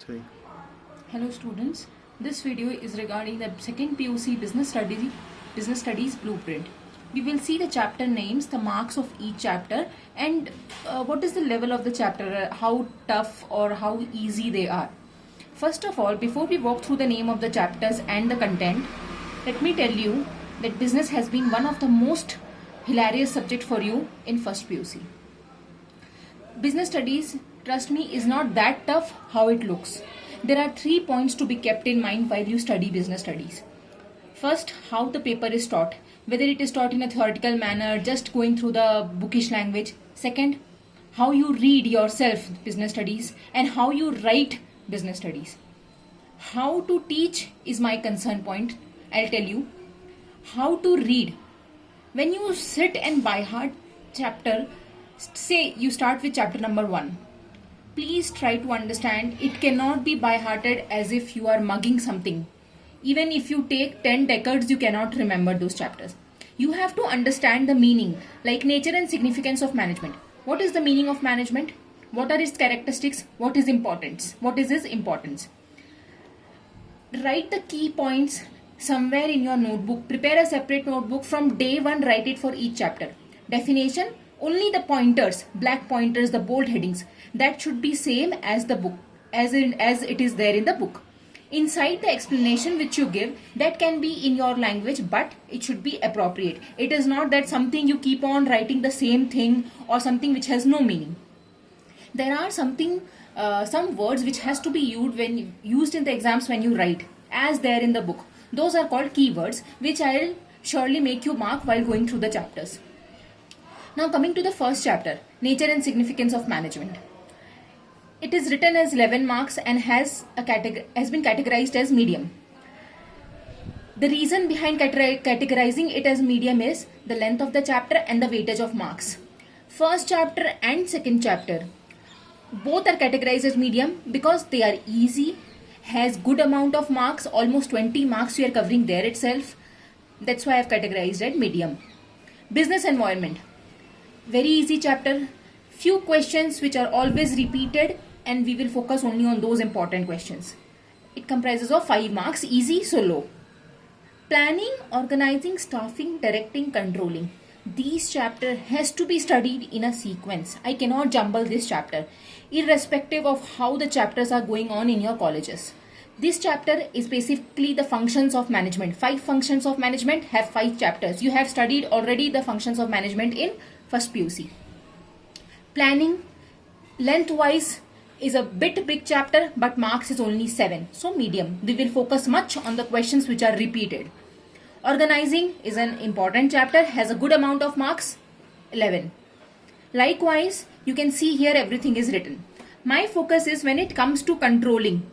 Three. Hello students, this video is regarding the second POC Business Studies Blueprint. We will see the chapter names, the marks of each chapter, and what is the level of the chapter, how tough or how easy they are. First of all, before we walk through the name of the chapters and the content, let me tell you that business has been one of the most hilarious subject for you in first POC. Business studies, trust me, is not that tough how it looks. There are 3 points to be kept in mind while you study business studies. First, how the paper is taught, whether it is taught in a theoretical manner, just going through the bookish language. Second, how you read yourself business studies and how you write business studies. How to teach is my concern point. I'll tell you. How to read. When you sit and by heart chapter, say you start with chapter number 1. Please try to understand it cannot be by hearted as if you are mugging something. Even if you take 10 decades, you cannot remember those chapters. You have to understand the meaning, like nature and significance of management. What is the meaning of management? What are its characteristics? What is importance? What is its importance? Write the key points somewhere in your notebook. Prepare a separate notebook from day 1. Write it for each chapter. Definition, only the pointers, black pointers, the bold headings, that should be same as the book, as it is there in the book. Inside the explanation which you give, that can be in your language, but it should be appropriate. It is not that something you keep on writing the same thing or something which has no meaning. There are some words which has to be used in the exams when you write, as there in the book. Those are called keywords, which I'll surely make you mark while going through the chapters. Now coming to the first chapter, nature and significance of management. It is written as 11 marks and has been categorized as medium. The reason behind categorizing it as medium is the length of the chapter and the weightage of marks. First chapter and second chapter, both are categorized as medium because they are easy, has good amount of marks, almost 20 marks you are covering there itself. That's why I have categorized it medium. Business environment. Very easy chapter, few questions which are always repeated, and we will focus only on those important questions. It comprises of 5 marks, easy, so low. Planning, organizing, staffing, directing, controlling. These chapter has to be studied in a sequence. I cannot jumble this chapter, irrespective of how the chapters are going on in your colleges. This chapter is basically the functions of management. 5 functions of management have 5 chapters. You have studied already the functions of management in first POC. Planning, lengthwise, is a big chapter, but marks is only 7. So medium. We will focus much on the questions which are repeated. Organizing is an important chapter, has a good amount of marks, 11. Likewise, you can see here everything is written. My focus is when it comes to controlling.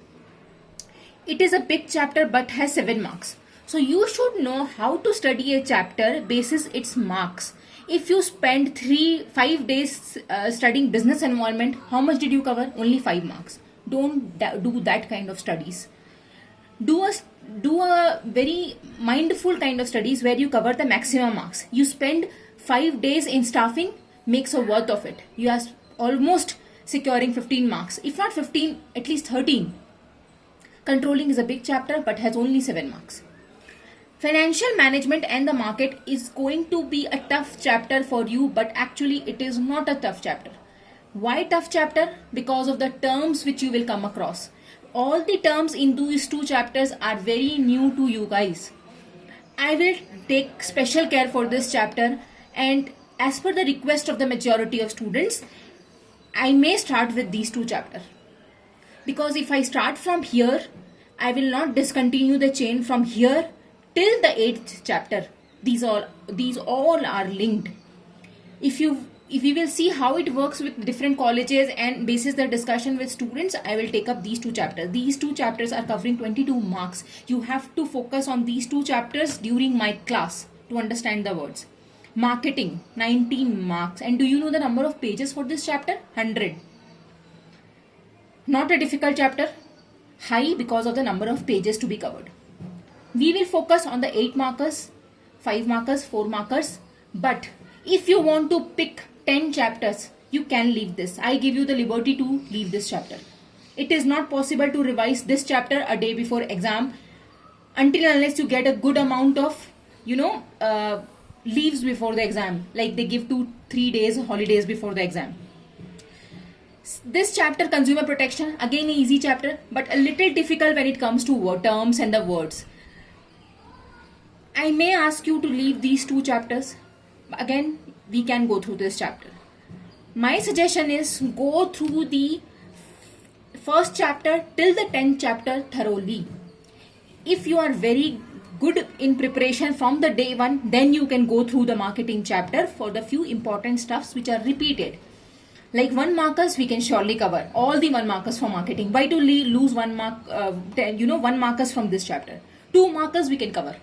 It is a big chapter but has 7 marks. So you should know how to study a chapter basis its marks. If you spend 5 days studying business environment, how much did you cover? Only 5 marks. Don't do that kind of studies. Do a very mindful kind of studies where you cover the maximum marks. You spend 5 days in staffing, makes a worth of it. You are almost securing 15 marks. If not 15, at least 13. Controlling is a big chapter but has only 7 marks. Financial management and the market is going to be a tough chapter for you, but actually it is not a tough chapter. Why tough chapter? Because of the terms which you will come across. All the terms in these 2 chapters are very new to you guys. I will take special care for this chapter, and as per the request of the majority of students, I may start with these 2 chapters. Because if I start from here, I will not discontinue the chain from here till the 8th chapter. These all are linked. If we will see how it works with different colleges and basis the discussion with students, I will take up these 2 chapters. These 2 chapters are covering 22 marks. You have to focus on these 2 chapters during my class to understand the words. Marketing, 19 marks. And do you know the number of pages for this chapter? 100. Not a difficult chapter. High because of the number of pages to be covered. We will focus on the 8 markers, 5 markers, 4 markers. But if you want to pick 10 chapters, you can leave this. I give you the liberty to leave this chapter. It is not possible to revise this chapter a day before exam until unless you get a good amount of leaves before the exam, like they give 2-3 days holidays before the exam. This chapter, consumer protection, again an easy chapter, but a little difficult when it comes to terms and the words. I may ask you to leave these 2 chapters. Again, we can go through this chapter. My suggestion is go through the first chapter till the 10th chapter thoroughly. If you are very good in preparation from the day 1, then you can go through the marketing chapter for the few important stuffs which are repeated. Like 1 markers, we can surely cover all the 1 markers for marketing. Why to lose 1 mark? 1 markers from this chapter. 2 markers we can cover.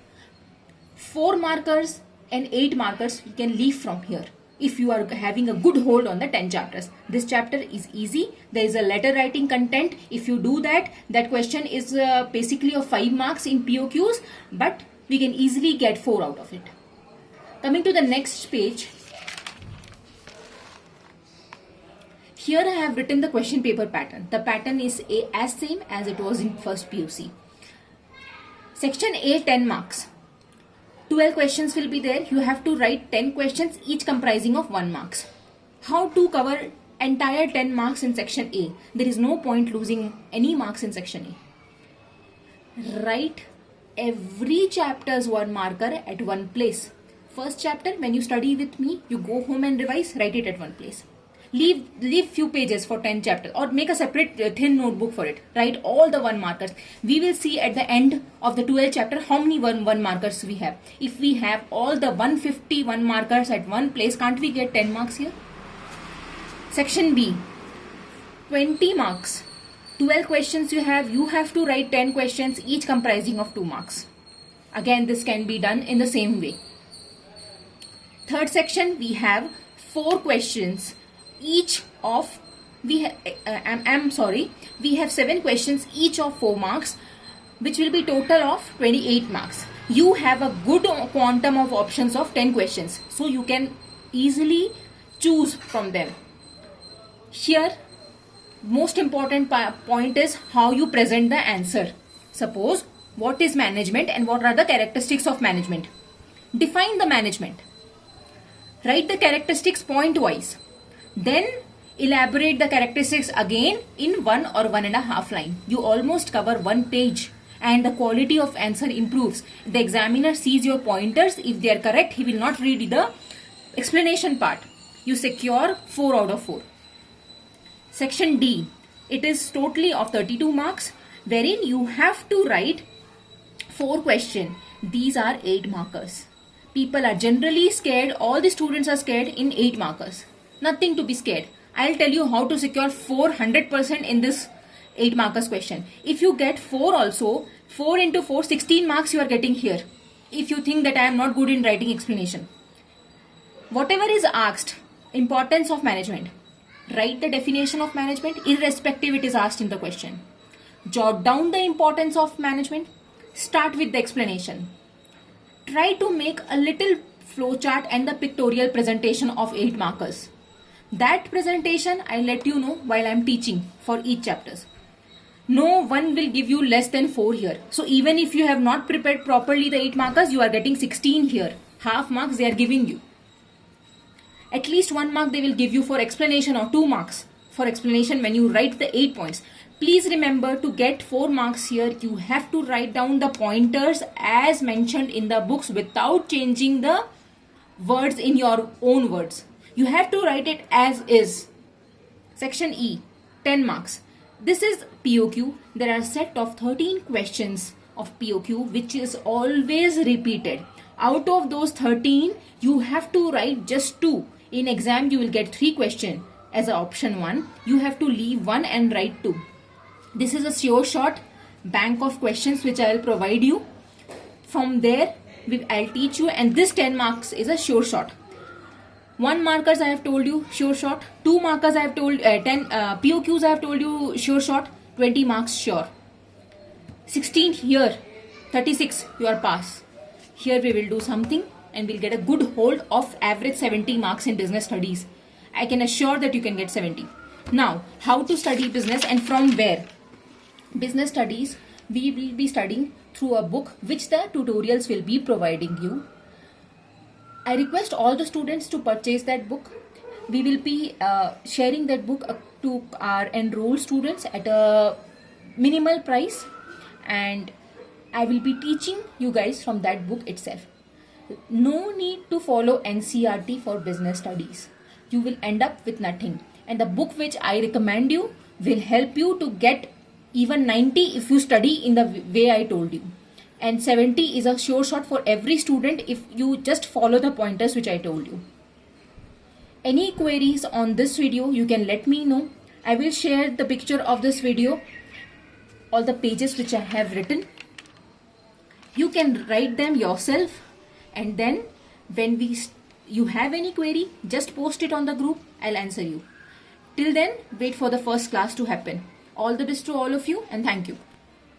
4 markers and 8 markers we can leave from here. If you are having a good hold on the 10 chapters, this chapter is easy. There is a letter writing content. If you do that, that question is basically of 5 marks in POQs, but we can easily get 4 out of it. Coming to the next page. Here I have written the question paper pattern. The pattern is as same as it was in first PUC. Section A, 10 marks. 12 questions will be there. You have to write 10 questions, each comprising of 1 marks. How to cover entire 10 marks in section A? There is no point losing any marks in section A. Write every chapter's 1 marker at one place. First chapter, when you study with me, you go home and revise, write it at one place. Leave few pages for 10 chapters or make a separate thin notebook for it. Write all the 1 markers. We will see at the end of the 12th chapter how many 1 markers we have. If we have all the 151 markers at one place, can't we get 10 marks here? Section B, 20 marks. 12 questions you have to write 10 questions, each comprising of 2 marks. Again, this can be done in the same way. Third section, we have 4 questions. Each of we have 7 questions, each of 4 marks, which will be total of 28 marks. You have a good quantum of options of 10 questions, so you can easily choose from them. Here, most important point is how you present the answer. Suppose, what is management and what are the characteristics of management? Define the management. Write the characteristics point wise. Then elaborate the characteristics again in 1 or 1.5 line. You almost cover 1 page and the quality of answer improves. The examiner sees your pointers. If they are correct, he will not read the explanation part. You secure 4 out of 4. Section D. It is totally of 32 marks, wherein you have to write 4 questions. These are 8 markers. People are generally scared. All the students are scared in 8 markers. Nothing to be scared. I'll tell you how to secure 400% in this 8 markers question. If you get 4 also, 4 into 4, 16 marks you are getting here. If you think that I am not good in writing explanation. Whatever is asked, importance of management. Write the definition of management, irrespective it is asked in the question. Jot down the importance of management. Start with the explanation. Try to make a little flowchart and the pictorial presentation of 8 markers. That presentation I'll let you know while I'm teaching for each chapters. No one will give you less than 4 here. So even if you have not prepared properly the 8 markers, you are getting 16 here. Half marks they are giving you. At least 1 mark they will give you for explanation or 2 marks for explanation when you write the 8 points. Please remember, to get 4 marks here, you have to write down the pointers as mentioned in the books without changing the words in your own words. You have to write it as is. Section E, 10 marks. This is POQ. There are a set of 13 questions of POQ which is always repeated. Out of those 13, you have to write just 2. In exam, you will get 3 questions as an option 1. You have to leave 1 and write 2. This is a sure shot bank of questions which I will provide you. From there, I'll teach you, and this 10 marks is a sure shot. 1 markers I have told you, sure shot. 2 markers I have told, 10 POQs I have told you, sure shot. 20 marks sure. 16 here, 36 you are pass. Here we will do something and we'll get a good hold of average 70 marks in business studies. I can assure that you can get 70. Now, how to study business and from where? Business studies, we will be studying through a book which the tutorials will be providing you. I request all the students to purchase that book. We will be sharing that book to our enrolled students at a minimal price, and I will be teaching you guys from that book itself. No need to follow NCRT for business studies. You will end up with nothing. And the book which I recommend you will help you to get even 90 if you study in the way I told you. And 70 is a sure shot for every student if you just follow the pointers which I told you. Any queries on this video, you can let me know. I will share the picture of this video, all the pages which I have written. You can write them yourself, and then when you have any query, just post it on the group. I'll answer you. Till then, wait for the first class to happen. All the best to all of you, and thank you.